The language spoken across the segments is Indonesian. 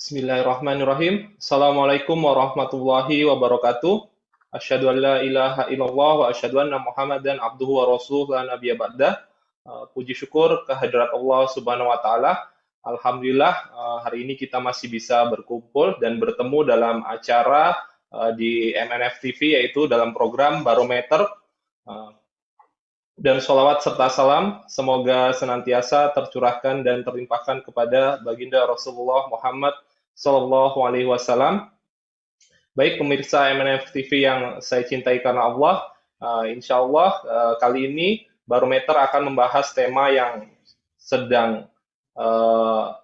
Bismillahirrahmanirrahim. Assalamualaikum warahmatullahi wabarakatuh. Asyhadu an la ilaha illallah wa asyhadu anna Muhammadan abduhu wa rasuluhu la nabiyya ba'dah. Puji syukur kehadirat Allah Subhanahu wa taala. Alhamdulillah hari ini kita masih bisa berkumpul dan bertemu dalam acara di MNF TV, yaitu dalam program Barometer. Dan sholawat serta salam semoga senantiasa tercurahkan dan terlimpahkan kepada baginda Rasulullah Muhammad Sallallahu Alaihi Wasallam. Baik pemirsa MNF TV yang saya cintai karena Allah, insya Allah kali ini Barometer akan membahas tema yang sedang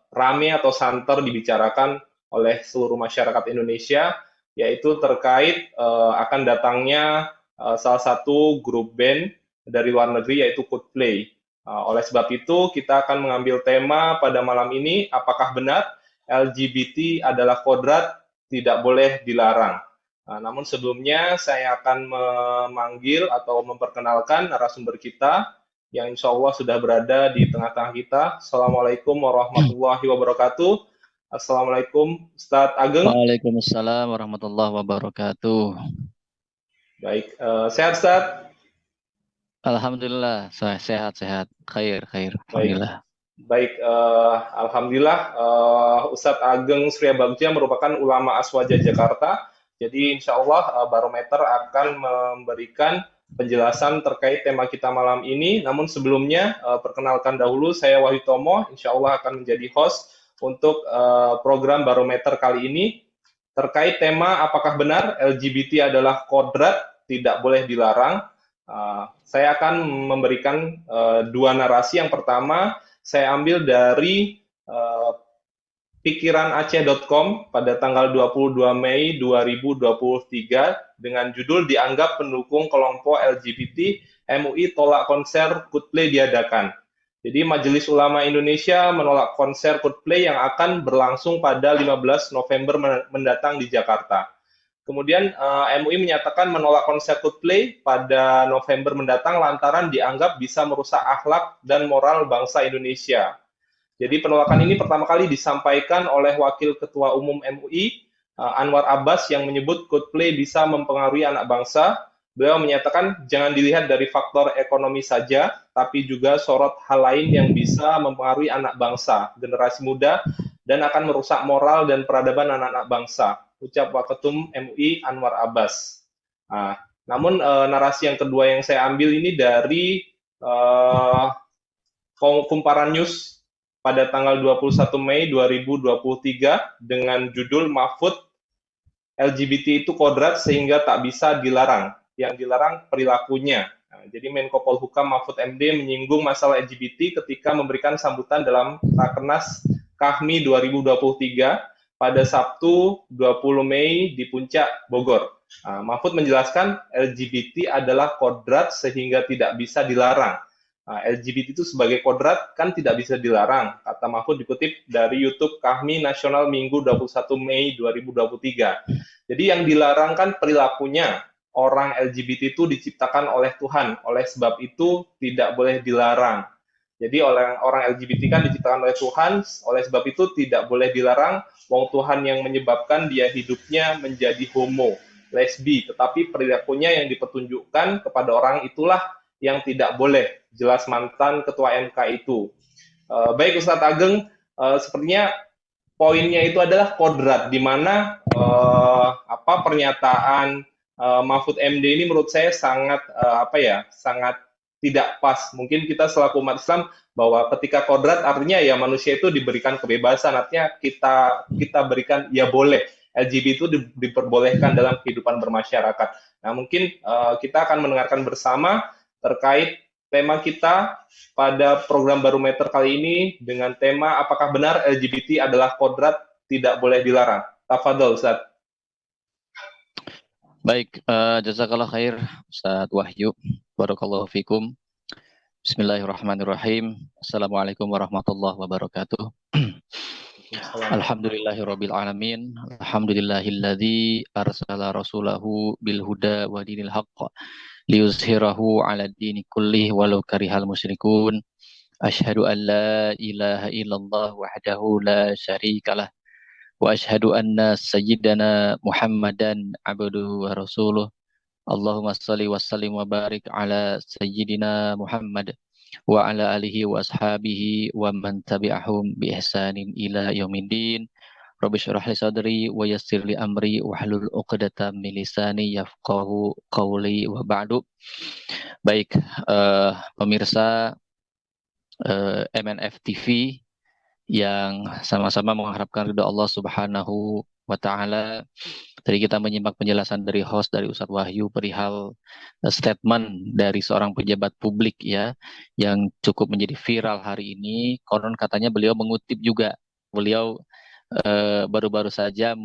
rame atau santer dibicarakan oleh seluruh masyarakat Indonesia, yaitu terkait akan datangnya salah satu grup band dari luar negeri, yaitu Coldplay. Oleh sebab itu, kita akan mengambil tema pada malam ini, apakah benar LGBT adalah kodrat tidak boleh dilarang. Namun sebelumnya, saya akan memanggil atau memperkenalkan narasumber kita, yang insya Allah sudah berada di tengah-tengah kita. Assalamualaikum warahmatullahi wabarakatuh. Assalamualaikum, Ustadz Ageng. Waalaikumsalam warahmatullahi wabarakatuh. Baik, sehat Ustadz? Alhamdulillah, sehat-sehat. Khair. Alhamdulillah. Baik, alhamdulillah Ustadz Ageng Surya Bagja merupakan ulama Aswaja Jakarta. Jadi insya Allah Barometer akan memberikan penjelasan terkait tema kita malam ini. Namun sebelumnya perkenalkan dahulu, saya Wahyu Tomo, insya Allah akan menjadi host untuk program Barometer kali ini terkait tema apakah benar LGBT adalah kodrat tidak boleh dilarang. Saya akan memberikan dua narasi. Yang pertama, saya ambil dari pikiranaceh.com pada tanggal 22 Mei 2023 dengan judul dianggap pendukung kelompok LGBT, MUI tolak konser Coldplay diadakan. Jadi Majelis Ulama Indonesia menolak konser Coldplay yang akan berlangsung pada 15 November mendatang di Jakarta. Kemudian MUI menyatakan menolak konser Coldplay pada November mendatang lantaran dianggap bisa merusak akhlak dan moral bangsa Indonesia. Jadi penolakan ini pertama kali disampaikan oleh Wakil Ketua Umum MUI, Anwar Abbas, yang menyebut Coldplay bisa mempengaruhi anak bangsa. Beliau menyatakan jangan dilihat dari faktor ekonomi saja, tapi juga sorot hal lain yang bisa mempengaruhi anak bangsa, generasi muda, dan akan merusak moral dan peradaban anak-anak bangsa. Ucap Waketum MUI Anwar Abbas. Namun narasi yang kedua yang saya ambil ini dari Kumparan News pada tanggal 21 Mei 2023 dengan judul Mahfud LGBT itu kodrat sehingga tak bisa dilarang. Yang dilarang perilakunya. Jadi Menko Polhukam Mahfud MD menyinggung masalah LGBT ketika memberikan sambutan dalam Rakernas KAHMI 2023 pada Sabtu 20 Mei di Puncak, Bogor. Mahfud menjelaskan LGBT adalah kodrat sehingga tidak bisa dilarang. LGBT itu sebagai kodrat kan tidak bisa dilarang, kata Mahfud dikutip dari YouTube KAHMI Nasional Minggu 21 Mei 2023. Jadi yang dilarang kan perilakunya. Orang LGBT itu diciptakan oleh Tuhan, oleh sebab itu tidak boleh dilarang. Jadi orang LGBT kan diciptakan oleh Tuhan, oleh sebab itu tidak boleh dilarang. Wong Tuhan yang menyebabkan dia hidupnya menjadi homo, lesbi, tetapi perilakunya yang dipertunjukkan kepada orang itulah yang tidak boleh. Jelas mantan Ketua MK itu. Baik Ustadz Ageng, sepertinya poinnya itu adalah kodrat, di mana pernyataan Mahfud MD ini menurut saya sangat sangat tidak pas. Mungkin kita selaku umat Islam bahwa ketika kodrat artinya ya manusia itu diberikan kebebasan, artinya kita berikan ya boleh LGBT itu diperbolehkan dalam kehidupan bermasyarakat. Nah mungkin kita akan mendengarkan bersama terkait tema kita pada program Barometer kali ini dengan tema apakah benar LGBT adalah kodrat tidak boleh dilarang. Tafadhol Ustaz. Baik, jazakallah khair Ustaz Wahyu. Barakallahu fikum. Bismillahirrahmanirrahim. Assalamualaikum warahmatullahi wabarakatuh. Alhamdulillahirabbil alamin. Alhamdulillahilladzi arsala rasulahu bil huda wa dinil haqq liyuzhirahu 'ala dini kullih walau karihal musyrikun. Asyhadu an la ilaha illallah wahdahu la syarikalah وأشهد أن سيدنا محمدا عبده ورسوله اللهم صل وسلم وبارك على سيدنا محمد وعلى آله وأصحابه ومن تبعهم بإحسان إلى يوم الدين رب اشرح لي صدري ويسر لي أمري واحلل عقدة من لساني يفقهوا قولي وبعد. Baik, pemirsa MNF TV yang sama-sama mengharapkan ridha Allah Subhanahu wa taala. Tadi kita menyimak penjelasan dari host dari Ustadz Wahyu perihal statement dari seorang pejabat publik ya yang cukup menjadi viral hari ini. Konon katanya beliau mengutip juga. Beliau baru-baru saja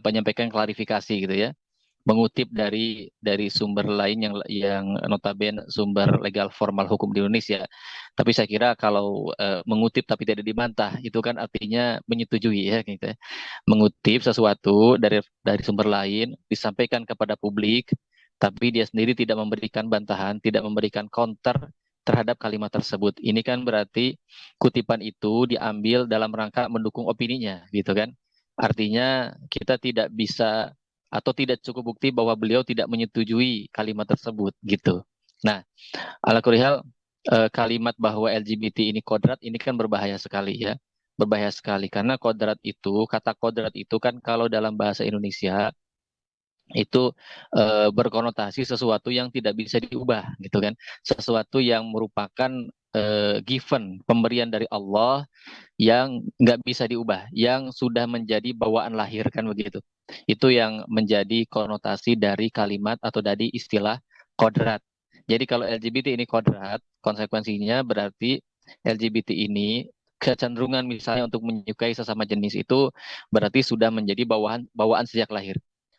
menyampaikan klarifikasi gitu ya, mengutip dari sumber lain yang notabene sumber legal formal hukum di Indonesia. Tapi saya kira kalau mengutip tapi tidak dibantah itu kan artinya menyetujui ya gitu ya. Mengutip sesuatu dari sumber lain disampaikan kepada publik tapi dia sendiri tidak memberikan bantahan, tidak memberikan counter terhadap kalimat tersebut. Ini kan berarti kutipan itu diambil dalam rangka mendukung opininya gitu kan. Artinya kita tidak bisa atau tidak cukup bukti bahwa beliau tidak menyetujui kalimat tersebut gitu. Nah, ala kulihal kalimat bahwa LGBT ini kodrat ini kan berbahaya sekali ya. Berbahaya sekali karena kodrat itu, kata kodrat itu kan kalau dalam bahasa Indonesia itu berkonotasi sesuatu yang tidak bisa diubah gitu kan. Sesuatu yang merupakan given, pemberian dari Allah yang nggak bisa diubah, yang sudah menjadi bawaan lahir kan begitu. Itu yang menjadi konotasi dari kalimat atau dari istilah kodrat. Jadi kalau LGBT ini kodrat, konsekuensinya berarti LGBT ini kecenderungan misalnya untuk menyukai sesama jenis itu berarti sudah menjadi bawaan bawaan sejak lahir.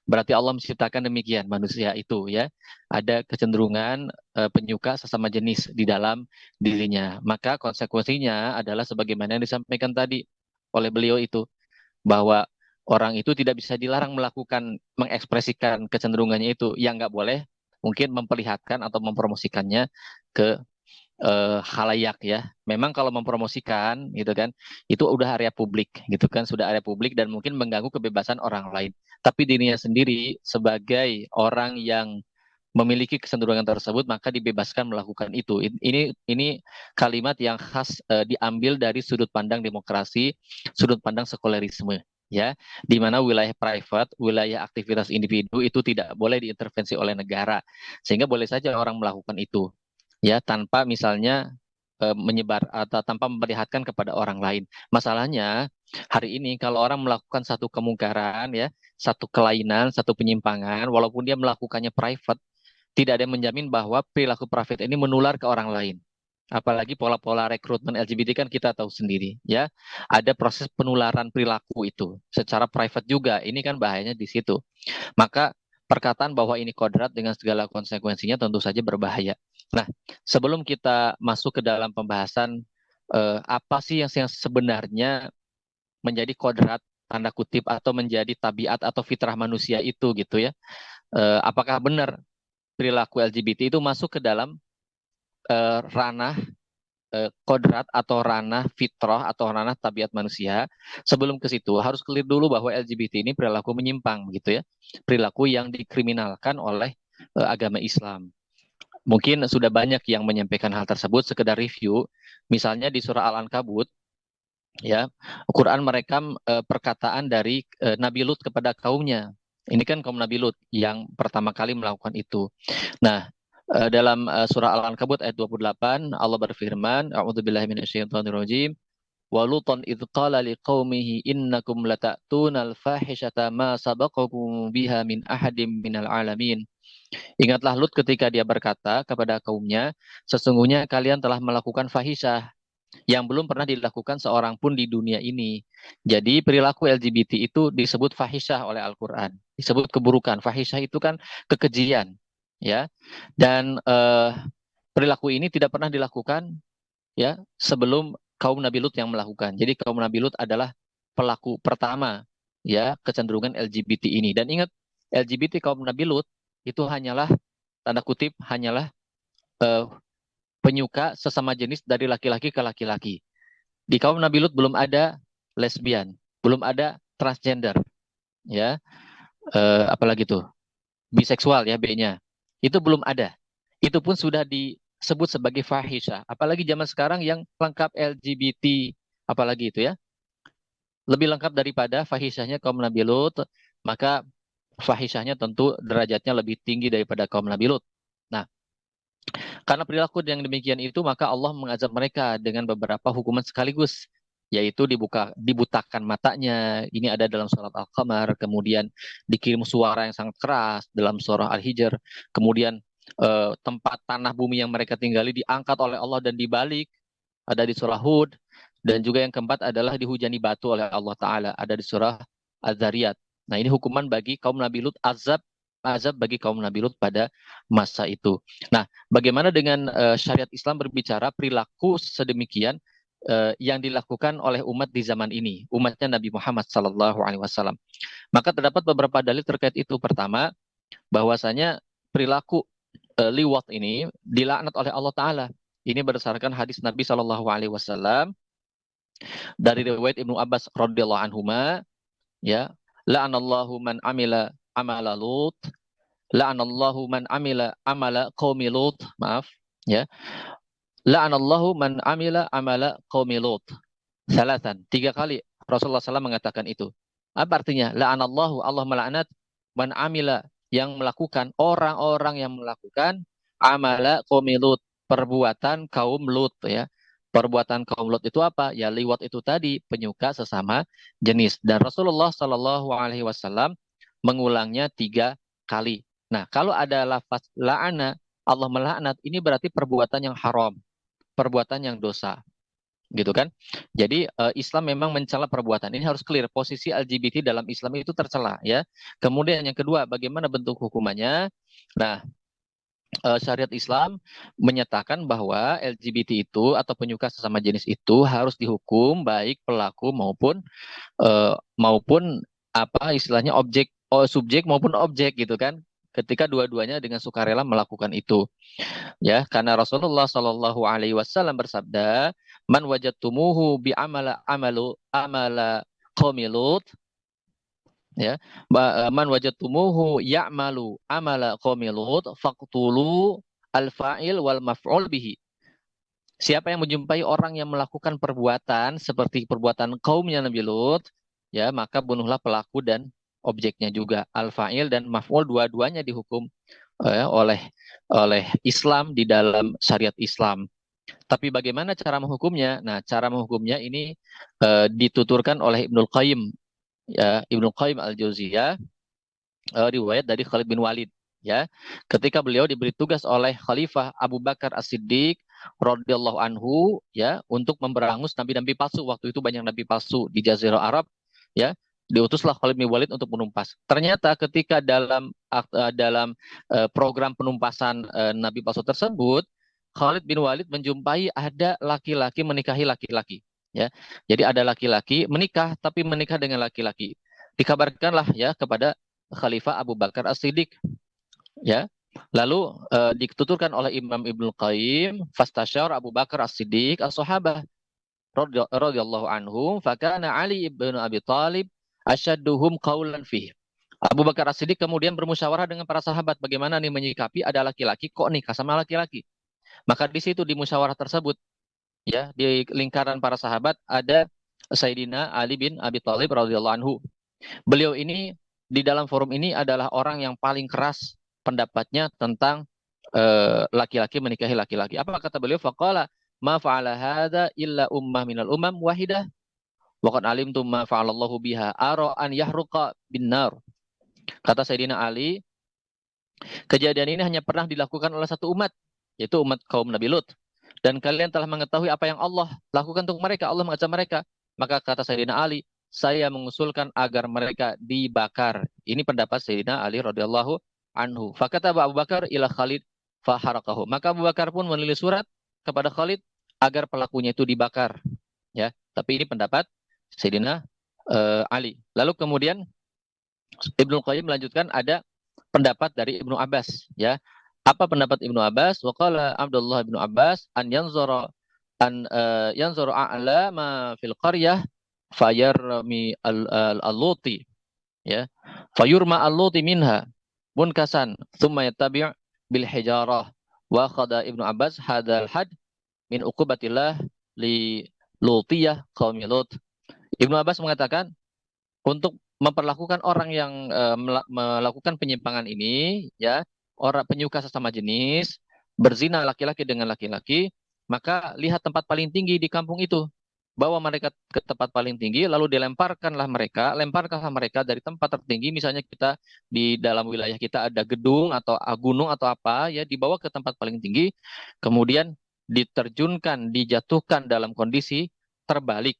Berarti Allah menciptakan demikian manusia itu ya. Ada kecenderungan penyuka sesama jenis di dalam dirinya. Maka konsekuensinya adalah sebagaimana yang disampaikan tadi oleh beliau itu bahwa orang itu tidak bisa dilarang melakukan mengekspresikan kecenderungannya itu yang nggak boleh mungkin memperlihatkan atau mempromosikannya ke halayak ya. Memang kalau mempromosikan gitu kan, itu udah area publik gitu kan, sudah area publik dan mungkin mengganggu kebebasan orang lain. Tapi dirinya sendiri sebagai orang yang memiliki kecenderungan tersebut maka dibebaskan melakukan itu. Ini kalimat yang khas diambil dari sudut pandang demokrasi, sudut pandang sekulerisme ya, di mana wilayah private, wilayah aktivitas individu itu tidak boleh diintervensi oleh negara. Sehingga boleh saja orang melakukan itu ya tanpa misalnya menyebar atau tanpa memperlihatkan kepada orang lain. Masalahnya hari ini kalau orang melakukan satu kemungkaran ya, satu kelainan, satu penyimpangan, walaupun dia melakukannya private, tidak ada yang menjamin bahwa perilaku private ini menular ke orang lain. Apalagi pola-pola rekrutmen LGBT kan kita tahu sendiri ya. Ada proses penularan perilaku itu secara private juga. Ini kan bahayanya di situ. Maka perkataan bahwa ini kodrat dengan segala konsekuensinya tentu saja berbahaya. Nah, sebelum kita masuk ke dalam pembahasan apa sih yang sebenarnya menjadi kodrat tanda kutip atau menjadi tabiat atau fitrah manusia itu gitu ya. Apakah benar perilaku LGBT itu masuk ke dalam ranah kodrat atau ranah fitrah atau ranah tabiat manusia. Sebelum ke situ harus clear dulu bahwa LGBT ini perilaku menyimpang gitu ya. Perilaku yang dikriminalkan oleh agama Islam. Mungkin sudah banyak yang menyampaikan hal tersebut, sekedar review. Misalnya di surah Al-Ankabut ya, Quran merekam perkataan dari Nabi Lut kepada kaumnya. Ini kan kaum Nabi Lut yang pertama kali melakukan itu. Nah, dalam surah Al-Ankabut ayat 28 Allah berfirman, A'udzubillahi minasyaitonirrajim. Wa lutan idz qala liqaumihi innakum lata'tunal fahishata ma sabaqakum biha min ahadim minal alamin. Ingatlah Lut ketika dia berkata kepada kaumnya, sesungguhnya kalian telah melakukan fahisyah yang belum pernah dilakukan seorang pun di dunia ini. Jadi perilaku LGBT itu disebut fahisyah oleh Al-Quran. Disebut keburukan. Fahisyah itu kan kekejian. Ya. Dan perilaku ini tidak pernah dilakukan ya sebelum kaum Nabi Lut yang melakukan. Jadi kaum Nabi Lut adalah pelaku pertama ya kecenderungan LGBT ini. Dan ingat LGBT kaum Nabi Lut itu hanyalah tanda kutip hanyalah eh, penyuka sesama jenis dari laki-laki ke laki-laki. Di kaum Nabi Lut belum ada lesbian, belum ada transgender, ya, apalagi tuh biseksual ya B-nya, itu belum ada. Itu pun sudah disebut sebagai fahisha. Apalagi zaman sekarang yang lengkap LGBT, apalagi itu ya, lebih lengkap daripada fahishahnya kaum Nabi Lut, maka fahishahnya tentu derajatnya lebih tinggi daripada kaum Nabi Lut. Nah, karena perilaku yang demikian itu, maka Allah mengazab mereka dengan beberapa hukuman sekaligus, yaitu dibutakan matanya. Ini ada dalam surat Al-Qamar, kemudian dikirim suara yang sangat keras dalam surah Al-Hijr, kemudian tempat tanah bumi yang mereka tinggali diangkat oleh Allah dan dibalik, ada di surah Hud, dan juga yang keempat adalah dihujani batu oleh Allah Ta'ala, ada di surah Az-Zariyat. Nah, ini hukuman bagi kaum Nabi Lut, azab azab bagi kaum Nabi Lut pada masa itu. Nah, bagaimana dengan syariat Islam berbicara perilaku sedemikian yang dilakukan oleh umat di zaman ini, umatnya Nabi Muhammad SAW. Maka terdapat beberapa dalil terkait itu. Pertama, bahwasanya perilaku liwat ini dilaknat oleh Allah Ta'ala. Ini berdasarkan hadis Nabi SAW dari riwayat Ibnu Abbas radhiyallahu anhuma, ya, la'anallahu man amila amala Lut, la'anallahu man amila amala qaumi Lut, maaf, ya. La'anallahu man amila amala qaumi Lut. Salatan, 3 kali Rasulullah SAW mengatakan itu. Apa artinya? La'anallahu, Allah melaknat, man amila, yang melakukan, orang-orang yang melakukan amala qaumi Lut, perbuatan kaum Lut, ya. Perbuatan kaum Lut itu apa? Ya liwat itu tadi, penyuka sesama jenis. Dan Rasulullah SAW mengulangnya 3 kali. Nah, kalau ada lafaz la'ana, Allah melaknat, ini berarti perbuatan yang haram, perbuatan yang dosa, gitu kan? Jadi Islam memang mencela perbuatan. Ini harus clear, posisi LGBT dalam Islam itu tercela, ya. Kemudian yang kedua, bagaimana bentuk hukumannya? Nah, syariat Islam menyatakan bahwa LGBT itu atau penyuka sesama jenis itu harus dihukum baik pelaku maupun apa istilahnya subjek maupun objek, gitu kan, ketika dua-duanya dengan sukarela melakukan itu, ya, karena Rasulullah Shallallahu Alaihi Wasallam bersabda, man wajadtumuhu bi amala qaumi Lut, ya, man wajadtumuhu ya'malu amala qaumi Lut faqtulu al-fa'il wal maf'ul bihi. Siapa yang menjumpai orang yang melakukan perbuatan seperti perbuatan kaumnya Nabi Lut, ya, maka bunuhlah pelaku dan objeknya juga. Al-fa'il dan maf'ul dua-duanya dihukum oleh Islam di dalam syariat Islam. Tapi bagaimana cara menghukumnya? Nah, cara menghukumnya ini dituturkan oleh Ibnul Qayyim, ya, Ibnul Qayyim Al-Jauziyah, riwayat dari Khalid bin Walid, ya. Ketika beliau diberi tugas oleh Khalifah Abu Bakar As-Siddiq radhiyallahu anhu, ya, untuk memberangus nabi-nabi palsu. Waktu itu banyak nabi palsu di Jazirah Arab, ya. Diutuslah Khalid bin Walid untuk menumpas. Ternyata ketika dalam program penumpasan nabi palsu tersebut, Khalid bin Walid menjumpai ada laki-laki menikahi laki-laki, ya. Jadi ada laki-laki menikah tapi menikah dengan laki-laki. Dikabarkanlah, ya, kepada Khalifah Abu Bakar As-Siddiq, ya. Lalu dituturkan oleh Imam Ibnu Qayyim, fastasyar Abu Bakar As-Siddiq as-sahabah radhiyallahu anhum, fakana Ali ibn Abi Thalib asyadduhum qaulan fih. Abu Bakar As-Siddiq kemudian bermusyawarah dengan para sahabat bagaimana nih menyikapi ada laki-laki kok nikah sama laki-laki. Maka di situ di musyawarah tersebut, ya, di lingkaran para sahabat ada Sayyidina Ali bin Abi Thalib radhiyallahu anhu. Beliau ini di dalam forum ini adalah orang yang paling keras pendapatnya tentang laki-laki menikahi laki-laki. Apa kata beliau? Faqala ma fa'ala hadza illa ummah minal umam wahidah wa qad alimtum ma fa'alallahu biha ara an yahruqa binnar. Kata Sayyidina Ali, kejadian ini hanya pernah dilakukan oleh satu umat, yaitu umat kaum Nabi Lut. Dan kalian telah mengetahui apa yang Allah lakukan untuk mereka. Allah mengazab mereka. Maka kata Sayyidina Ali, saya mengusulkan agar mereka dibakar. Ini pendapat Sayyidina Ali radhiyallahu anhu. Fakata Abu Bakar ila Khalid faharakahu. Maka Abu Bakar pun menulis surat kepada Khalid agar pelakunya itu dibakar. Ya, tapi ini pendapat Sayyidina Ali. Lalu kemudian Ibnu Qayyim melanjutkan ada pendapat dari Ibnu Abbas, ya. Apa pendapat Ibnu Abbas? Waqala Abdullah Ibnu Abbas an yanzura a'la ma fil qaryah fayarmi al-luti, ya, fayurma al-luti minha munkasan thumma yattabi' bil hijarah wa qada Ibnu Abbas hadzal had min uqubatillah li lutiyah qaumi Lut. Ibnu Abbas mengatakan untuk memperlakukan orang yang melakukan penyimpangan ini, ya, orang penyuka sesama jenis, berzina laki-laki dengan laki-laki, maka lihat tempat paling tinggi di kampung itu, bawa mereka ke tempat paling tinggi, lalu lemparkanlah mereka dari tempat tertinggi, misalnya kita di dalam wilayah kita ada gedung atau gunung atau apa, ya, dibawa ke tempat paling tinggi, kemudian diterjunkan, dijatuhkan dalam kondisi terbalik.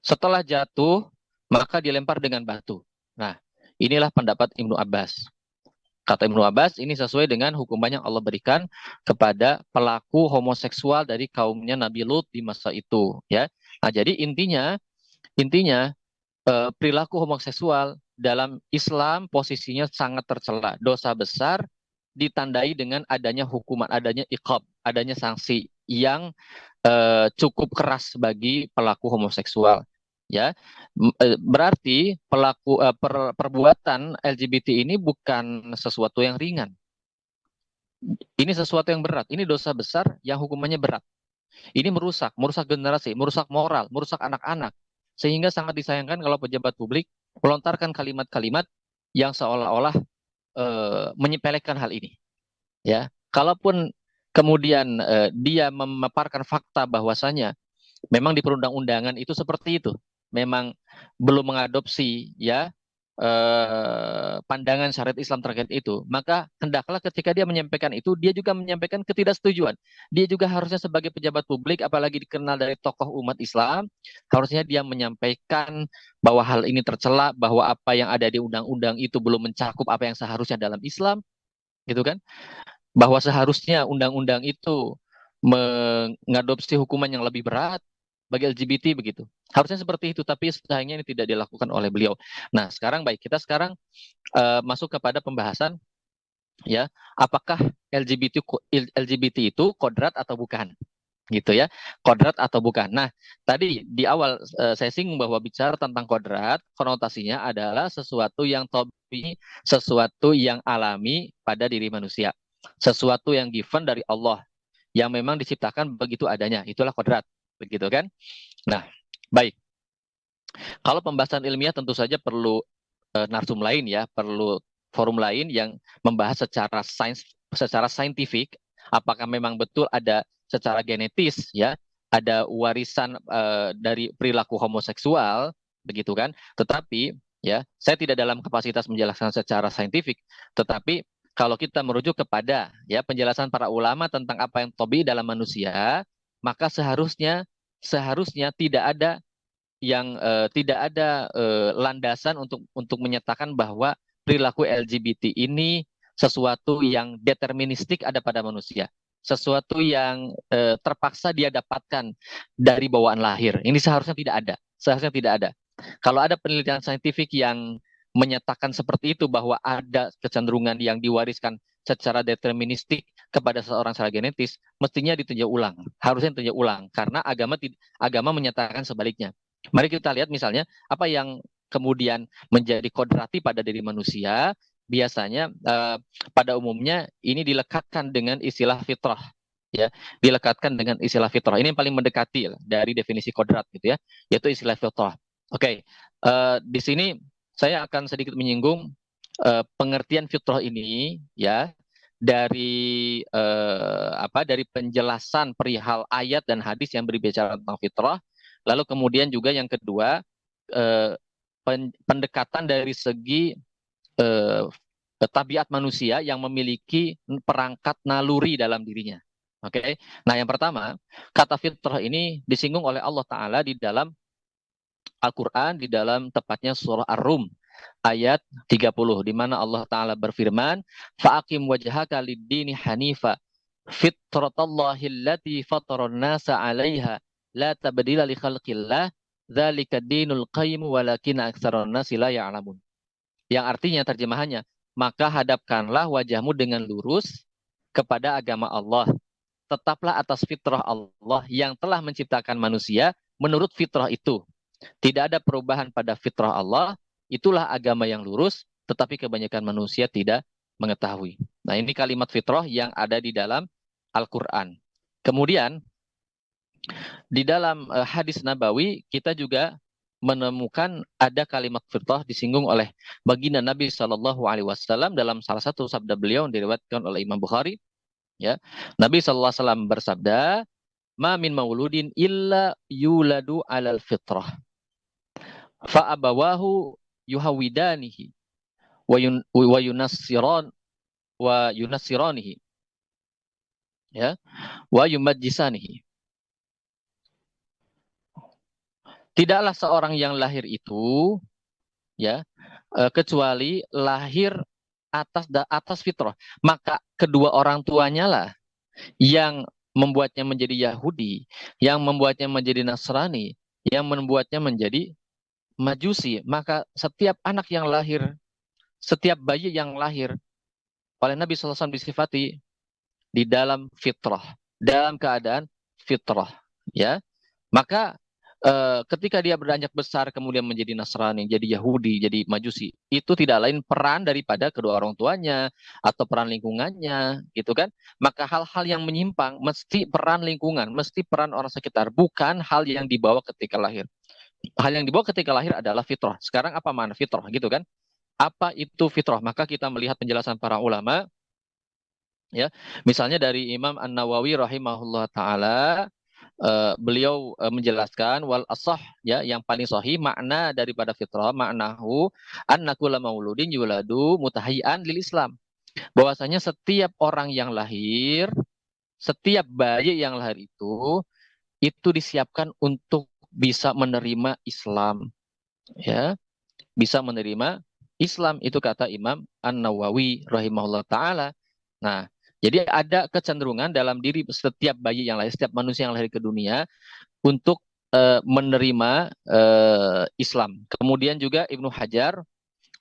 Setelah jatuh, maka dilempar dengan batu. Nah, inilah pendapat Ibnu Abbas. Kata Ibnu Abbas, ini sesuai dengan hukuman yang Allah berikan kepada pelaku homoseksual dari kaumnya Nabi Lut di masa itu, ya. Nah, jadi intinya perilaku homoseksual dalam Islam posisinya sangat tercela, dosa besar, ditandai dengan adanya hukuman, adanya iqab, adanya sanksi yang cukup keras bagi pelaku homoseksual, ya. Berarti perbuatan LGBT ini bukan sesuatu yang ringan, ini sesuatu yang berat, ini dosa besar yang hukumannya berat. Ini merusak generasi, merusak moral, merusak anak-anak, sehingga sangat disayangkan kalau pejabat publik melontarkan kalimat-kalimat yang seolah-olah menyepelekan hal ini, ya. Kalaupun kemudian dia memaparkan fakta bahwasanya memang di perundang-undangan itu seperti itu, memang belum mengadopsi, ya, pandangan syariat Islam terkait itu, maka hendaklah ketika dia menyampaikan itu, dia juga menyampaikan ketidaksetujuan. Dia juga harusnya sebagai pejabat publik, apalagi dikenal dari tokoh umat Islam, harusnya dia menyampaikan bahwa hal ini tercela, bahwa apa yang ada di undang-undang itu belum mencakup apa yang seharusnya dalam Islam, gitu kan? Bahwa seharusnya undang-undang itu mengadopsi hukuman yang lebih berat bagi LGBT begitu. Harusnya seperti itu, tapi sayangnya ini tidak dilakukan oleh beliau. Nah, sekarang baik, kita sekarang masuk kepada pembahasan, ya, apakah LGBT itu kodrat atau bukan, gitu ya, kodrat atau bukan. Nah, tadi di awal saya singgung bahwa bicara tentang kodrat, konotasinya adalah sesuatu yang tabii, sesuatu yang alami pada diri manusia, sesuatu yang given dari Allah, yang memang diciptakan begitu adanya, itulah kodrat, begitu kan? Nah, baik. Kalau pembahasan ilmiah tentu saja perlu narsum lain, ya, perlu forum lain yang membahas secara saintifik, apakah memang betul ada secara genetis, ya, ada warisan dari perilaku homoseksual, begitu kan? Tetapi, ya, saya tidak dalam kapasitas menjelaskan secara saintifik, tetapi kalau kita merujuk kepada, ya, penjelasan para ulama tentang apa yang tabii dalam manusia, maka seharusnya tidak ada landasan untuk menyatakan bahwa perilaku LGBT ini sesuatu yang deterministik ada pada manusia, sesuatu yang terpaksa dia dapatkan dari bawaan lahir. Ini seharusnya tidak ada. Kalau ada penelitian saintifik yang menyatakan seperti itu, bahwa ada kecenderungan yang diwariskan secara deterministik kepada seorang secara genetis, mestinya ditinjau ulang, harusnya ditinjau ulang, karena agama menyatakan sebaliknya. Mari kita lihat misalnya apa yang kemudian menjadi kodrati pada diri manusia. Biasanya pada umumnya ini dilekatkan dengan istilah fitrah, ya, dilekatkan dengan istilah fitrah. Ini yang paling mendekati dari definisi kodrat, gitu ya, yaitu istilah fitrah. Oke, di sini saya akan sedikit menyinggung pengertian fitrah ini, ya, dari dari penjelasan perihal ayat dan hadis yang berbicara tentang fitrah. Lalu kemudian juga yang kedua, eh, pendekatan dari segi eh, tabiat manusia yang memiliki perangkat naluri dalam dirinya. Oke. Nah, yang pertama, kata fitrah ini disinggung oleh Allah Ta'ala di dalam Al-Quran, di dalam tepatnya surah Ar-Rum ayat 30, di mana Allah Ta'ala berfirman, fa'akim wajhaka lid-dini hanifa fitratallahi allati fataran nasa 'alaiha la tabdila li khalqillah dzalika dinul qayyim walakin aktsaran nasi la ya'lamun. Yang artinya, terjemahannya, maka hadapkanlah wajahmu dengan lurus kepada agama Allah, tetaplah atas fitrah Allah yang telah menciptakan manusia menurut fitrah itu, Tidak ada perubahan pada fitrah Allah, itulah agama yang lurus, tetapi kebanyakan manusia tidak mengetahui. Nah, ini kalimat fitrah yang ada di dalam Al-Quran. Kemudian, di dalam hadis Nabawi, kita juga menemukan ada kalimat fitrah disinggung oleh baginda Nabi Shallallahu Alaihi Wasallam dalam salah satu sabda beliau yang diriwayatkan oleh Imam Bukhari. Ya, Nabi Shallallahu Alaihi Wasallam bersabda, "Ma min mauludin illa yuladu alal fitrah, fa abawahu yuhawidanihi wa yunassiran wa yunassiranihi, ya, wa yumajjisanihi." Tidaklah seorang yang lahir itu, ya, kecuali lahir atas fitrah. Maka kedua orang tuanya lah yang membuatnya menjadi Yahudi, yang membuatnya menjadi Nasrani, yang membuatnya menjadi Majusi. Maka setiap anak yang lahir, setiap bayi yang lahir oleh Nabi SAW disifati di dalam fitrah, dalam keadaan fitrah, ya. Maka ketika dia beranjak besar kemudian menjadi Nasrani, jadi Yahudi, jadi Majusi, itu tidak lain peran daripada kedua orang tuanya atau peran lingkungannya, gitu kan? Maka hal-hal yang menyimpang mesti peran lingkungan, mesti peran orang sekitar, bukan hal yang dibawa ketika lahir. Hal yang dibawa ketika lahir adalah fitrah. Sekarang apa makna fitrah, gitu kan? Apa itu fitrah? Maka kita melihat penjelasan para ulama, ya. Misalnya dari Imam An-Nawawi rahimahullah taala, beliau menjelaskan wal asah, ya, yang paling sahih makna daripada fitrah, maknahu annakula mauludin yuladu mutahayyan lil Islam. Bahwasanya setiap orang yang lahir, setiap bayi yang lahir itu disiapkan untuk bisa menerima Islam, ya, bisa menerima Islam, itu kata Imam An-Nawawi rahimahullah taala. Nah, jadi ada kecenderungan dalam diri setiap bayi yang lahir, setiap manusia yang lahir ke dunia untuk menerima Islam. Kemudian juga Ibnu Hajar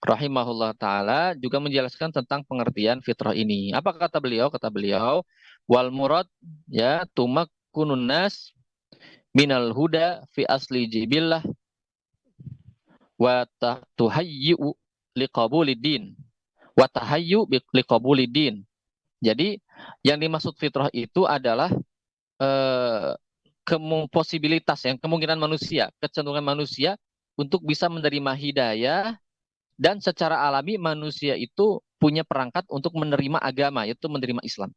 rahimahullah taala juga menjelaskan tentang pengertian fitrah ini. Apa kata beliau? Kata beliau, wal murad, ya, tumakkunun nas minal huda fi asli jibillah wa tuhayyu liqabulid wa tahayyu liqabulid. Jadi yang dimaksud fitrah itu adalah eh, posibilitas, yang kemungkinan manusia, kecenderungan manusia untuk bisa menerima hidayah, dan secara alami manusia itu punya perangkat untuk menerima agama, yaitu menerima Islam.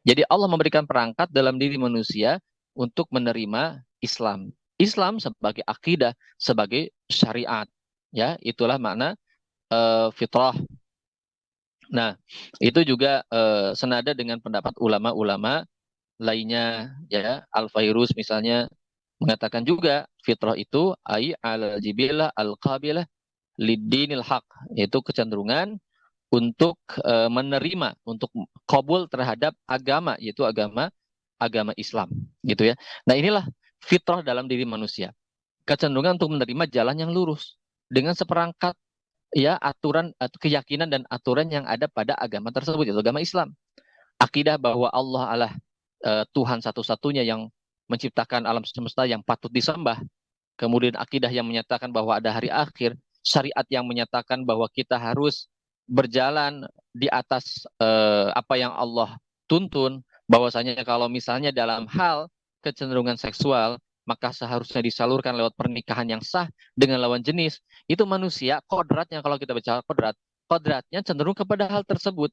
Jadi Allah memberikan perangkat dalam diri manusia untuk menerima Islam. Islam sebagai akidah, sebagai syariat. Ya, itulah makna fitrah. Nah, itu juga senada dengan pendapat ulama-ulama lainnya, ya. Al-Fairuz misalnya mengatakan juga fitrah itu ai al-jibilah al-qabilah lid-dinil haq, yaitu kecenderungan untuk menerima, untuk qabul terhadap agama, yaitu agama Islam, gitu ya. Nah, inilah fitrah dalam diri manusia. Kecenderungan untuk menerima jalan yang lurus dengan seperangkat, ya, aturan atau keyakinan dan aturan yang ada pada agama tersebut, yaitu agama Islam. Akidah bahwa Allah adalah Tuhan satu-satunya yang menciptakan alam semesta yang patut disembah. Kemudian akidah yang menyatakan bahwa ada hari akhir, syariat yang menyatakan bahwa kita harus berjalan di atas apa yang Allah tuntun, bahwasanya kalau misalnya dalam hal kecenderungan seksual, maka seharusnya disalurkan lewat pernikahan yang sah dengan lawan jenis. Itu manusia, kodratnya, kalau kita bicara kodratnya cenderung kepada hal tersebut,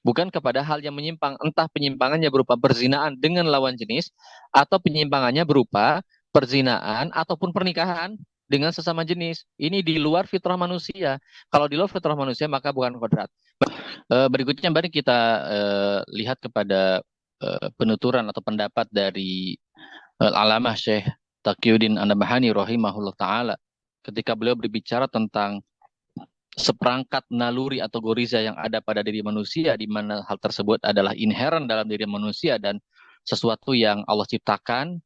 bukan kepada hal yang menyimpang, entah penyimpangannya berupa perzinaan dengan lawan jenis, atau penyimpangannya berupa perzinaan ataupun pernikahan dengan sesama jenis. Ini di luar fitrah manusia. Kalau di luar fitrah manusia, maka bukan kodrat. Berikutnya mari kita lihat kepada penuturan atau pendapat dari Al-Alamah Syekh Taqiyuddin An-Nabhani rahimahullah ta'ala, ketika beliau berbicara tentang seperangkat naluri atau goriza yang ada pada diri manusia, di mana hal tersebut adalah inherent dalam diri manusia dan sesuatu yang Allah ciptakan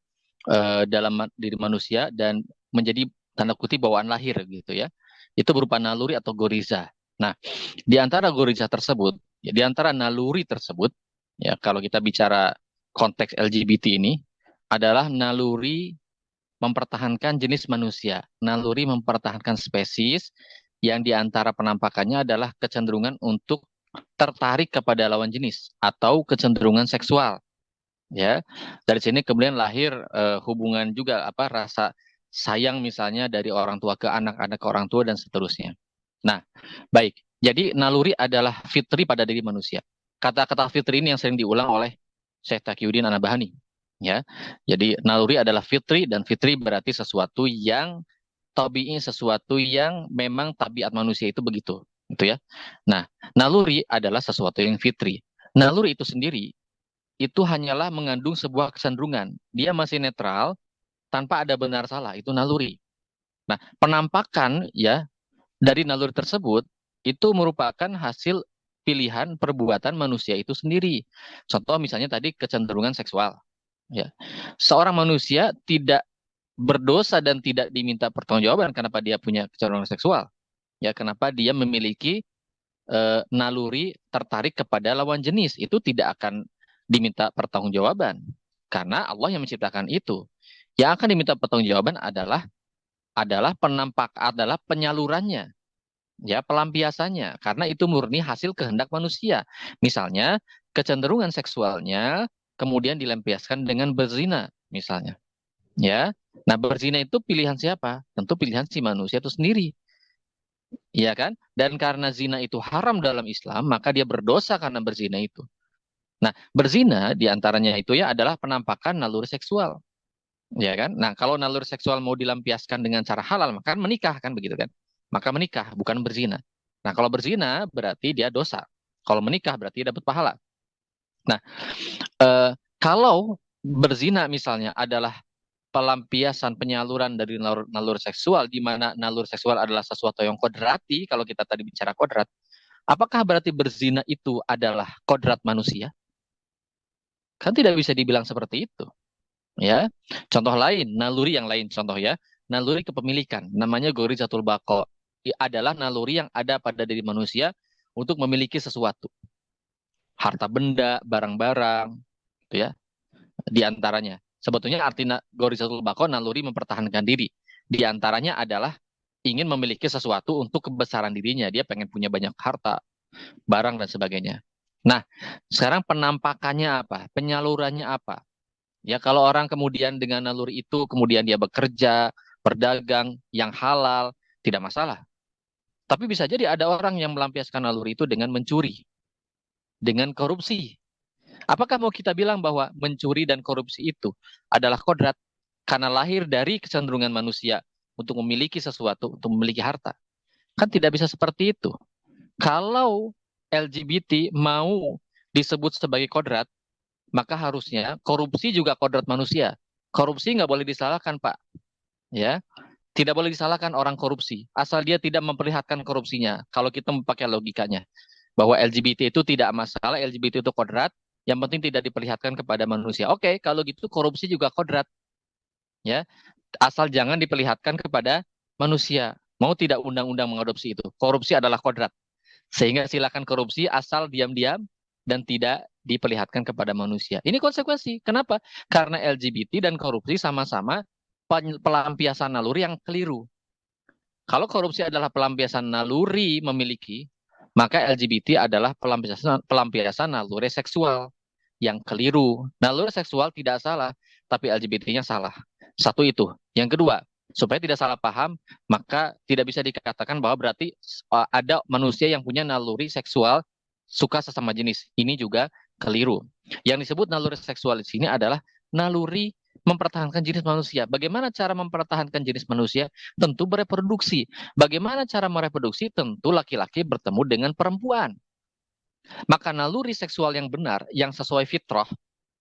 dalam diri manusia dan menjadi tanda kutip bawaan lahir, gitu ya. Itu berupa naluri atau goriza. Nah, di antara goriza tersebut, ya, di antara naluri tersebut, ya, kalau kita bicara konteks LGBT ini adalah naluri mempertahankan jenis manusia. Naluri mempertahankan spesies yang diantara penampakannya adalah kecenderungan untuk tertarik kepada lawan jenis atau kecenderungan seksual. Ya, dari sini kemudian lahir hubungan juga apa rasa sayang misalnya dari orang tua ke anak orang tua dan seterusnya. Nah, baik. Jadi naluri adalah fitri pada diri manusia. Kata-kata fitri ini yang sering diulang oleh Syekh Taqiyuddin An-Nabhani. Ya, jadi naluri adalah fitri dan fitri berarti sesuatu yang tabi'i, sesuatu yang memang tabiat manusia itu begitu, gitu ya. Nah, naluri adalah sesuatu yang fitri. Naluri itu sendiri itu hanyalah mengandung sebuah kecenderungan. Dia masih netral tanpa ada benar salah, itu naluri. Nah, penampakan ya dari naluri tersebut itu merupakan hasil pilihan perbuatan manusia itu sendiri. Contoh misalnya tadi kecenderungan seksual. Ya, seorang manusia tidak berdosa dan tidak diminta pertanggungjawaban kenapa dia punya kecenderungan seksual. Ya, kenapa dia memiliki naluri tertarik kepada lawan jenis itu tidak akan diminta pertanggungjawaban karena Allah yang menciptakan itu. Yang akan diminta pertanggungjawaban adalah penyalurannya, ya pelampiasannya, karena itu murni hasil kehendak manusia. Misalnya kecenderungan seksualnya kemudian dilampiaskan dengan berzina, misalnya. Ya, nah berzina itu pilihan siapa? Tentu pilihan si manusia itu sendiri. Iya kan? Dan karena zina itu haram dalam Islam, maka dia berdosa karena berzina itu. Nah, berzina diantaranya itu ya adalah penampakan naluri seksual. Ya kan? Nah, kalau naluri seksual mau dilampiaskan dengan cara halal, maka menikah kan begitu kan? Maka menikah, bukan berzina. Nah, kalau berzina berarti dia dosa. Kalau menikah berarti dapat pahala. Nah, kalau berzina misalnya adalah pelampiasan penyaluran dari nalur seksual, di mana nalur seksual adalah sesuatu yang kodrati, kalau kita tadi bicara kodrat, apakah berarti berzina itu adalah kodrat manusia? Kan tidak bisa dibilang seperti itu. Ya, contoh lain, naluri yang lain, contoh ya, naluri kepemilikan, namanya gorizatul baqo, adalah naluri yang ada pada diri manusia untuk memiliki sesuatu, harta benda, barang-barang, gitu ya, di antaranya. Sebetulnya arti gorizatul baqo naluri mempertahankan diri. Di antaranya adalah ingin memiliki sesuatu untuk kebesaran dirinya. Dia pengen punya banyak harta, barang dan sebagainya. Nah, sekarang penampakannya apa? Penyalurannya apa? Ya, kalau orang kemudian dengan naluri itu kemudian dia bekerja, berdagang yang halal, tidak masalah. Tapi bisa jadi ada orang yang melampiaskan naluri itu dengan mencuri, dengan korupsi. Apakah mau kita bilang bahwa mencuri dan korupsi itu adalah kodrat karena lahir dari kecenderungan manusia untuk memiliki sesuatu, untuk memiliki harta? Kan tidak bisa seperti itu. Kalau LGBT mau disebut sebagai kodrat, maka harusnya korupsi juga kodrat manusia. Korupsi nggak boleh disalahkan, Pak. Ya, tidak boleh disalahkan orang korupsi, asal dia tidak memperlihatkan korupsinya. Kalau kita pakai logikanya, bahwa LGBT itu tidak masalah, LGBT itu kodrat, yang penting tidak diperlihatkan kepada manusia. Oke, kalau gitu korupsi juga kodrat, ya, asal jangan diperlihatkan kepada manusia. Mau tidak undang-undang mengadopsi itu, korupsi adalah kodrat. Sehingga silakan korupsi asal diam-diam dan tidak diperlihatkan kepada manusia. Ini konsekuensi. Kenapa? Karena LGBT dan korupsi sama-sama pelampiasan naluri yang keliru. Kalau korupsi adalah pelampiasan naluri memiliki, maka LGBT adalah pelampiasan naluri seksual yang keliru. Naluri seksual tidak salah, tapi LGBT-nya salah. Satu itu. Yang kedua, supaya tidak salah paham, maka tidak bisa dikatakan bahwa berarti ada manusia yang punya naluri seksual suka sesama jenis. Ini juga keliru. Yang disebut naluri seksual di sini adalah naluri mempertahankan jenis manusia. Bagaimana cara mempertahankan jenis manusia? Tentu bereproduksi. Bagaimana cara mereproduksi? Tentu laki-laki bertemu dengan perempuan. Maka naluri seksual yang benar, yang sesuai fitrah,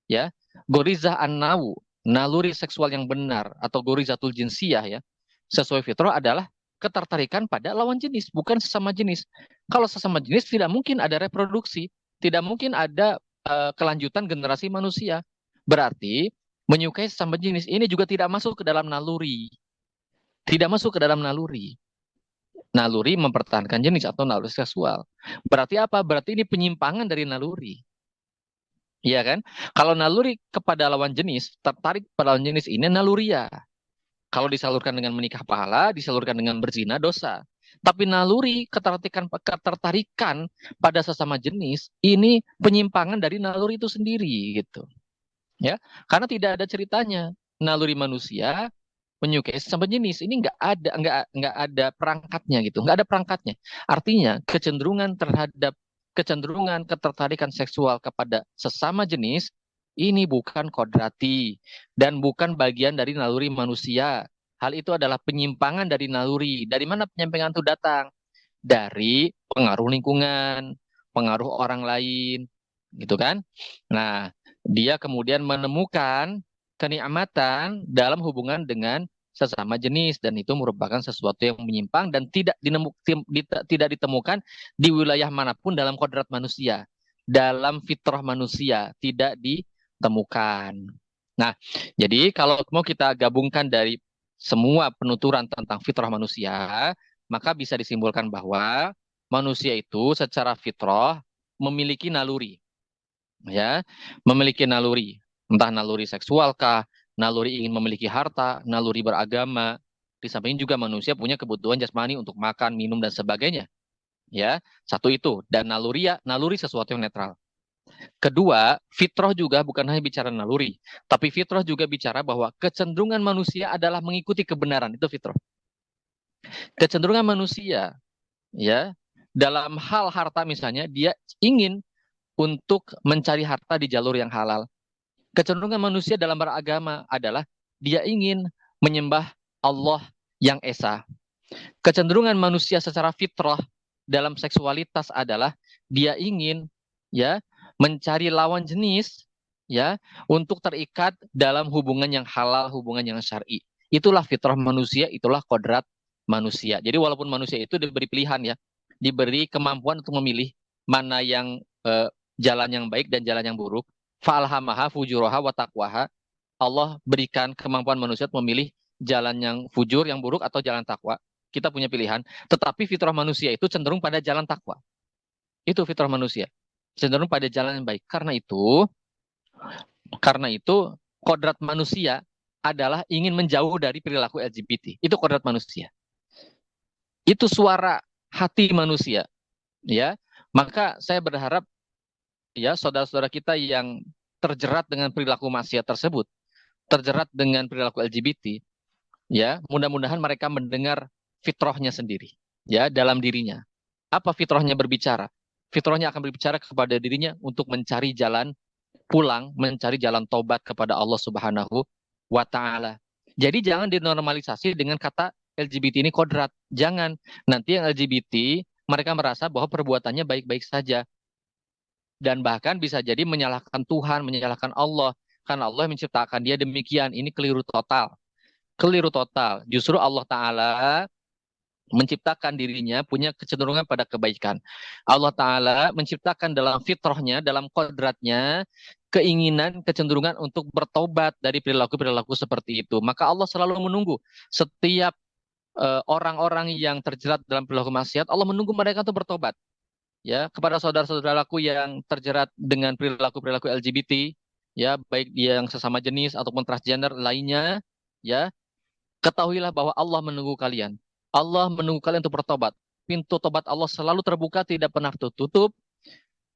ya, gorizah an-nawu, naluri seksual yang benar atau gorizatul jinsiyah ya, sesuai fitrah adalah ketertarikan pada lawan jenis, bukan sesama jenis. Kalau sesama jenis tidak mungkin ada reproduksi, tidak mungkin ada kelanjutan generasi manusia. Berarti menyukai sesama jenis ini juga tidak masuk ke dalam naluri. Tidak masuk ke dalam naluri. Naluri mempertahankan jenis atau naluri seksual. Berarti apa? Berarti ini penyimpangan dari naluri. Iya kan? Kalau naluri kepada lawan jenis, tertarik pada lawan jenis ini naluria. Kalau disalurkan dengan menikah pahala, disalurkan dengan berzina dosa. Tapi naluri ketertarikan pada sesama jenis ini penyimpangan dari naluri itu sendiri gitu. Ya, karena tidak ada ceritanya naluri manusia menyukai sesama jenis ini nggak ada perangkatnya gitu, nggak ada perangkatnya. Artinya kecenderungan ketertarikan seksual kepada sesama jenis ini bukan kodrati dan bukan bagian dari naluri manusia. Hal itu adalah penyimpangan dari naluri. Dari mana penyimpangan itu datang? Dari pengaruh lingkungan, pengaruh orang lain, gitu kan? Nah, dia kemudian menemukan kenikmatan dalam hubungan dengan sesama jenis dan itu merupakan sesuatu yang menyimpang dan tidak ditemukan di wilayah manapun dalam kodrat manusia, dalam fitrah manusia tidak ditemukan. Nah, jadi kalau mau kita gabungkan dari semua penuturan tentang fitrah manusia, maka bisa disimpulkan bahwa manusia itu secara fitrah memiliki naluri, ya, memiliki naluri, entah naluri seksual kah, naluri ingin memiliki harta, naluri beragama. Di samping juga manusia punya kebutuhan jasmani untuk makan, minum dan sebagainya, ya. Satu itu, dan naluri sesuatu yang netral. Kedua, fitrah juga bukan hanya bicara naluri, tapi fitrah juga bicara bahwa kecenderungan manusia adalah mengikuti kebenaran, itu fitrah. Kecenderungan manusia, ya, dalam hal harta misalnya dia ingin untuk mencari harta di jalur yang halal. Kecenderungan manusia dalam beragama adalah dia ingin menyembah Allah yang esa. Kecenderungan manusia secara fitrah dalam seksualitas adalah dia ingin, ya, mencari lawan jenis, ya, untuk terikat dalam hubungan yang halal, hubungan yang syar'i. Itulah fitrah manusia, itulah kodrat manusia. Jadi walaupun manusia itu diberi pilihan, ya, diberi kemampuan untuk memilih mana yang jalan yang baik dan jalan yang buruk. Fa'alhamaha fujuraha wa taqwaha. Allah berikan kemampuan manusia untuk memilih jalan yang fujur, yang buruk, atau jalan takwa. Kita punya pilihan. Tetapi fitrah manusia itu cenderung pada jalan takwa. Itu fitrah manusia. Cenderung pada jalan yang baik. Karena itu kodrat manusia adalah ingin menjauh dari perilaku LGBT. Itu kodrat manusia. Itu suara hati manusia, ya. Maka saya berharap, ya, saudara-saudara kita yang terjerat dengan perilaku maksiat tersebut, terjerat dengan perilaku LGBT, ya, mudah-mudahan mereka mendengar fitrahnya sendiri, ya, dalam dirinya. Apa fitrahnya berbicara? Fitrahnya akan berbicara kepada dirinya untuk mencari jalan pulang, mencari jalan tobat kepada Allah Subhanahu wa taala. Jadi jangan dinormalisasi dengan kata LGBT ini kodrat. Jangan. Nanti yang LGBT mereka merasa bahwa perbuatannya baik-baik saja. Dan bahkan bisa jadi menyalahkan Tuhan, menyalahkan Allah. Karena Allah menciptakan dia demikian. Ini keliru total. Keliru total. Justru Allah Ta'ala menciptakan dirinya punya kecenderungan pada kebaikan. Allah Ta'ala menciptakan dalam fitrahnya, dalam kodratnya, keinginan, kecenderungan untuk bertobat dari perilaku-perilaku seperti itu. Maka Allah selalu menunggu setiap orang-orang yang terjerat dalam perilaku maksiat, Allah menunggu mereka untuk bertobat. Ya, kepada saudara-saudaraku yang terjerat dengan perilaku-perilaku LGBT, ya, baik dia yang sesama jenis ataupun transgender lainnya, ya, ketahuilah bahwa Allah menunggu kalian. Allah menunggu kalian untuk bertobat. Pintu tobat Allah selalu terbuka, tidak pernah tertutup.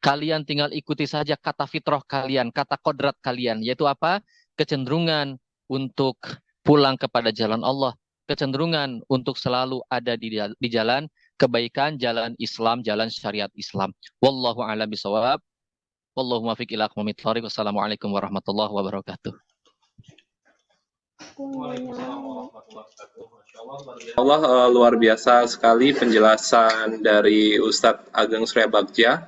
Kalian tinggal ikuti saja kata fitrah kalian, kata kodrat kalian, yaitu apa? Kecenderungan untuk pulang kepada jalan Allah, kecenderungan untuk selalu ada di jalan kebaikan, jalan Islam, jalan syariat Islam. Wallahu a'lam bishawab. Wallahu muwaffiq ila aqwamit thoriq. Wassalamualaikum warahmatullahi wabarakatuh. Allah, luar biasa sekali penjelasan dari Ustadz Ageng Surya Bagja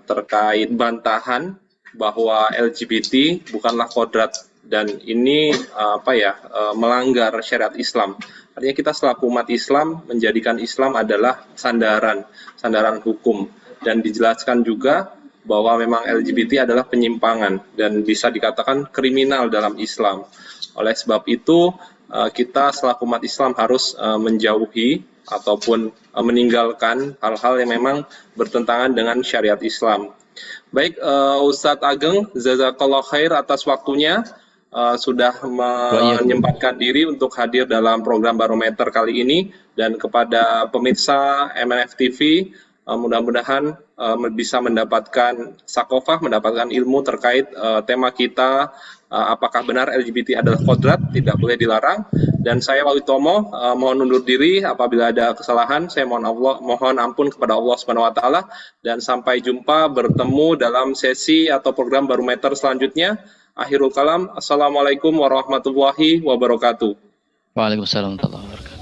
terkait bantahan bahwa LGBT bukanlah kodrat dan ini melanggar syariat Islam. Artinya kita selaku umat Islam menjadikan Islam adalah sandaran hukum dan dijelaskan juga bahwa memang LGBT adalah penyimpangan dan bisa dikatakan kriminal dalam Islam. Oleh sebab itu, kita selaku umat Islam harus menjauhi ataupun meninggalkan hal-hal yang memang bertentangan dengan syariat Islam. Baik, Ustadz Ageng, jazakallah khair atas waktunya. sudah Wa iyyakum. menyempatkan diri untuk hadir dalam program Barometer kali ini, dan kepada pemirsa MNF TV, mudah-mudahan bisa mendapatkan sakofah, mendapatkan ilmu terkait tema kita, apakah benar LGBT adalah kodrat, tidak boleh dilarang. Dan saya Wali Tomo mohon undur diri apabila ada kesalahan. Saya mohon ampun kepada Allah Subhanahu wa taala, dan sampai jumpa bertemu dalam sesi atau program Barometer selanjutnya. Akhirul kalam, assalamualaikum warahmatullahi wabarakatuh. Waalaikumsalam warahmatullahi wabarakatuh.